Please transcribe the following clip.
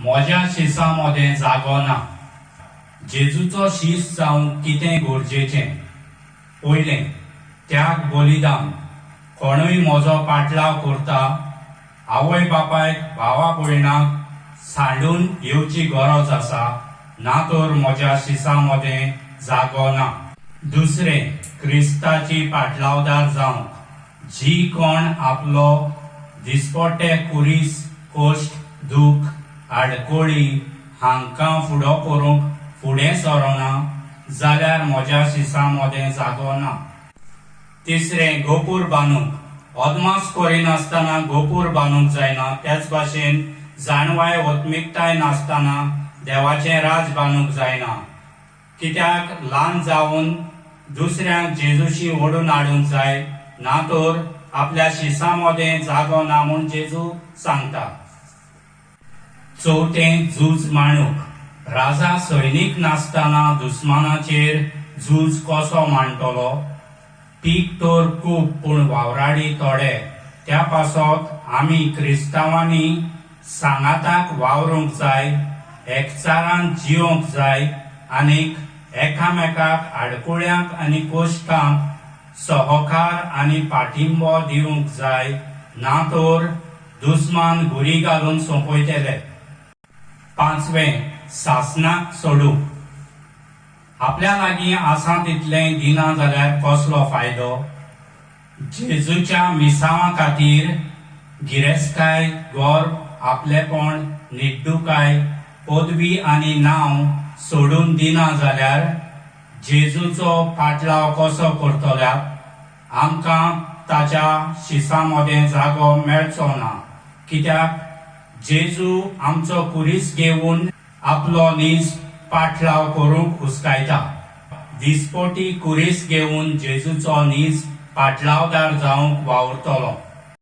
म्हज्या शिसामध्ये जागो ना. जेजूचो शीस जावंक कितें गरजेचें? पयलें, त्याग बलिदान. कोणूय म्हजो पाटलाव करता, आवय बापायक भावा भयणाक सांडून येवची गरज आसा, ना तर म्हज्या शिसामध्ये जागो ना. दुसरें, क्रिस्ताची पाटलावदार जावंक. जी कोण आपलो दिसपट्टे कुरीस, कश्ट, दूख, आडकोळी हांकां फुडो करूंक फुडें सरोना, जाल्यार म्हज्या शिसामध्ये जागो ना. तिसरें, गोपूर बांदूंक. अदमास करिनासतना गोपूर बांदूंक जायना. त्याच भाशेन जाणवाय ओत्मिकताय नासतना देवाचें राज बांदूंक जायना. कित्याक ल्हान जावन दुसऱ्यांक जेजूशी ओडून हाडूंक जाय, ना तर आपल्या शिसामध्ये जागो ना म्हूण जेजू सांगता. चवथें, झूज मांडूंक. राजा सैनीक नासतना दुस्मानाचेर झूज कसो मांडटलो? पीक तर खूब पूण वावराडी थोडे. त्या पासत आमी क्रिस्तांवांनी सांगाताक वावरूंक जाय, एकचारान जियोंक जाय आनीक एकामेकाक आडकुळ्यांक आनी कश्टांक सहकार आनी पाठिंबो दिवंक जाय, ना तर दुस्मान घुरी घालून सोंपयतले. पांचवें, सासणाक सोडूंक. आपल्या लागीं आसा तितलें दिना जाल्यार कसलो फायदो? जेजूच्या मिसावा खातीर गिरेस्तकाय, गर्व, आपलेपण, निड्डूकाय, पदवी आनी नांव सोडून दिना जाल्यार जेजूचो पाटलाव कसो करतल्यात? आमकां ताच्या शिसामध्ये जागो मेळचो ना. कित्याक जेजू आमचो कुरीस घेवन आपलो नीज पाटलाव करूंक हुस्कायता. दिसपोटी कुरीस घेवन जेजूचो नीज पाटलावदार जावंक वावुरतलो.